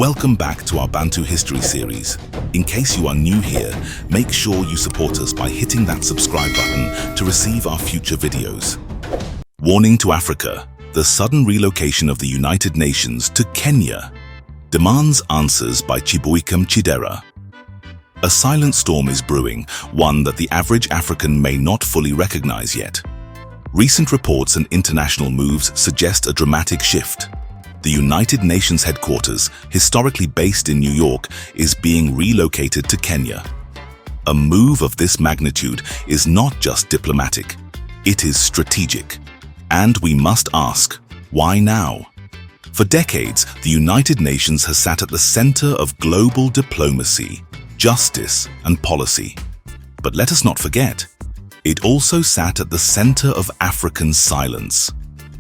Welcome back to our Bantu history series. In case you are new here, make sure you support us by hitting that subscribe button to receive our future videos. Warning to Africa: the sudden relocation of the United Nations to Kenya demands answers by Chibuikem Chidera. A silent storm is brewing, one that the average African may not fully recognize yet. Recent reports and international moves suggest a dramatic shift. The United Nations headquarters, historically based in New York, is being relocated to Kenya. A move of this magnitude is not just diplomatic, it is strategic. And we must ask, why now? For decades, the United Nations has sat at the center of global diplomacy, justice, and policy. But let us not forget, it also sat at the center of African silence.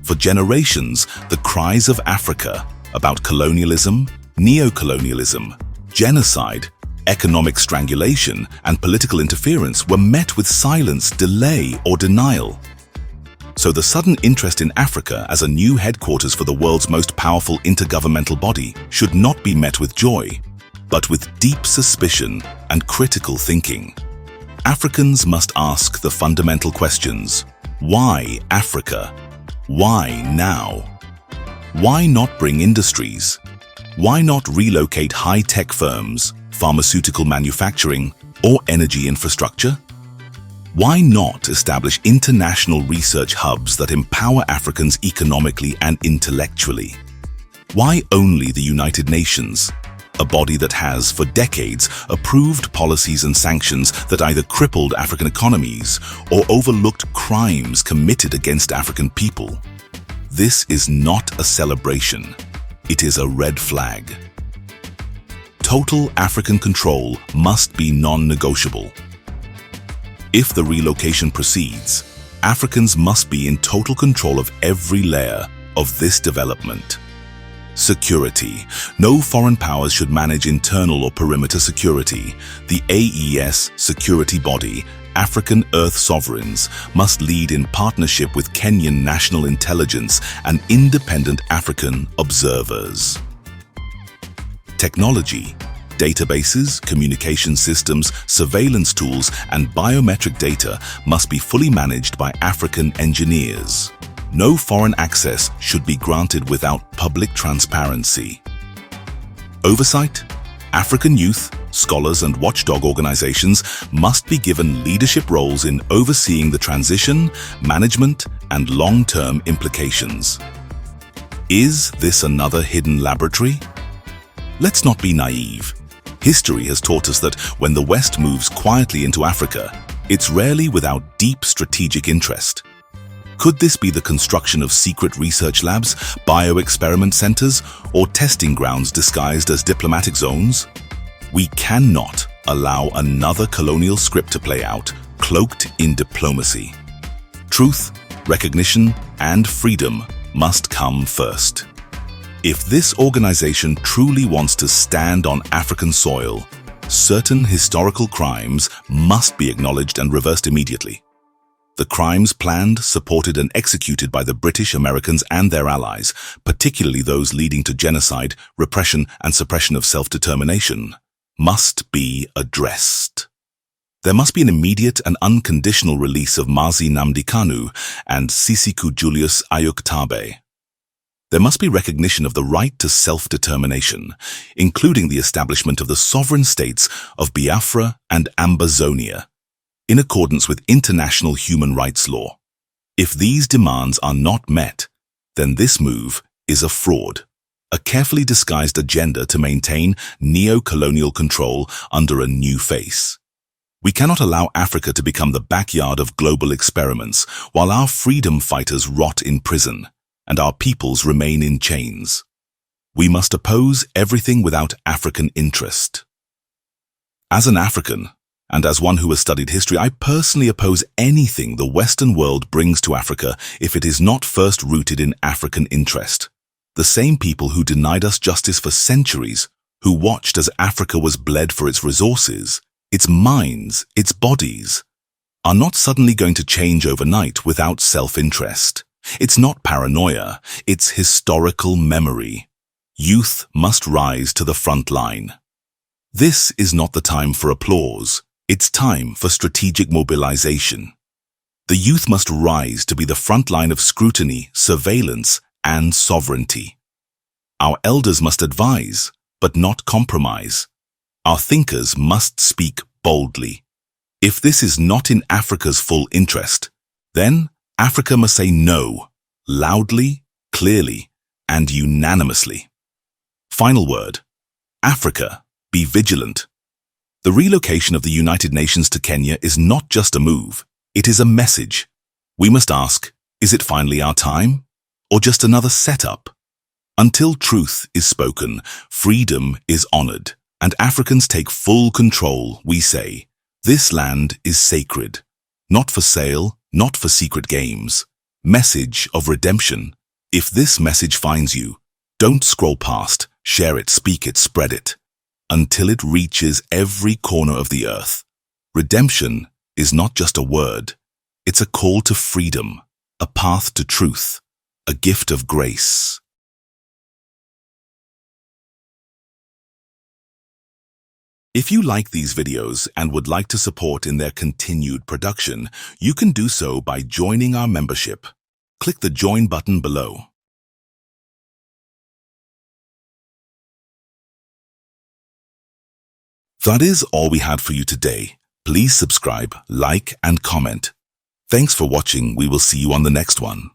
For generations, the cries of Africa about colonialism, neo-colonialism, genocide, economic strangulation, and political interference were met with silence, delay, or denial. So the sudden interest in Africa as a new headquarters for the world's most powerful intergovernmental body should not be met with joy, but with deep suspicion and critical thinking. Africans must ask the fundamental questions: why Africa? Why now? Why not bring industries? Why not relocate high-tech firms, pharmaceutical manufacturing, or energy infrastructure? Why not establish international research hubs that empower Africans economically and intellectually? Why only the United Nations, a body that has, for decades, approved policies and sanctions that either crippled African economies or overlooked crimes committed against African people? This is not a celebration. It is a red flag. Total African control must be non-negotiable. If the relocation proceeds, Africans must be in total control of every layer of this development. Security. No foreign powers should manage internal or perimeter security. The AES security body, African Earth Sovereigns, must lead in partnership with Kenyan National Intelligence and independent African observers. Technology. Databases, communication systems, surveillance tools, and biometric data must be fully managed by African engineers. No foreign access should be granted without public transparency. Oversight. African youth, scholars, and watchdog organizations must be given leadership roles in overseeing the transition, management, and long-term implications. Is this another hidden laboratory? Let's not be naive. History has taught us that when the West moves quietly into Africa, it's rarely without deep strategic interest. Could this be the construction of secret research labs, bio-experiment centers, or testing grounds disguised as diplomatic zones? We cannot allow another colonial script to play out, cloaked in diplomacy. Truth, recognition, and freedom must come first. If this organization truly wants to stand on African soil, certain historical crimes must be acknowledged and reversed immediately. The crimes planned, supported, and executed by the British, Americans, and their allies, particularly those leading to genocide, repression, and suppression of self-determination, must be addressed. There must be an immediate and unconditional release of Mazi Nnamdi Kanu and Sisiku Julius Ayuk-Tabe. There must be recognition of the right to self-determination, including the establishment of the sovereign states of Biafra and Ambazonia, in accordance with international human rights law. If these demands are not met, then this move is a fraud, a carefully disguised agenda to maintain neo-colonial control under a new face. We cannot allow Africa to become the backyard of global experiments while our freedom fighters rot in prison and our peoples remain in chains. We must oppose everything without African interest. As an African, and as one who has studied history, I personally oppose anything the Western world brings to Africa if it is not first rooted in African interest. The same people who denied us justice for centuries, who watched as Africa was bled for its resources, its minds, its bodies, are not suddenly going to change overnight without self-interest. It's not paranoia, it's historical memory. Youth must rise to the front line. This is not the time for applause. It's time for strategic mobilization. The youth must rise to be the front line of scrutiny, surveillance, and sovereignty. Our elders must advise, but not compromise. Our thinkers must speak boldly. If this is not in Africa's full interest, then Africa must say no, loudly, clearly, and unanimously. Final word. Africa, be vigilant. The relocation of the United Nations to Kenya is not just a move, it is a message. We must ask, is it finally our time? Or just another setup? Until truth is spoken, freedom is honored, and Africans take full control, we say, this land is sacred. Not for sale, not for secret games. Message of redemption. If this message finds you, don't scroll past, share it, speak it, spread it, until it reaches every corner of the earth. Redemption is not just a word, it's a call to freedom, a path to truth, a gift of grace. If you like these videos and would like to support in their continued production, you can do so by joining our membership. Click the Join button below. That is all we had for you today. Please subscribe, like, and comment. Thanks for watching. We will see you on the next one.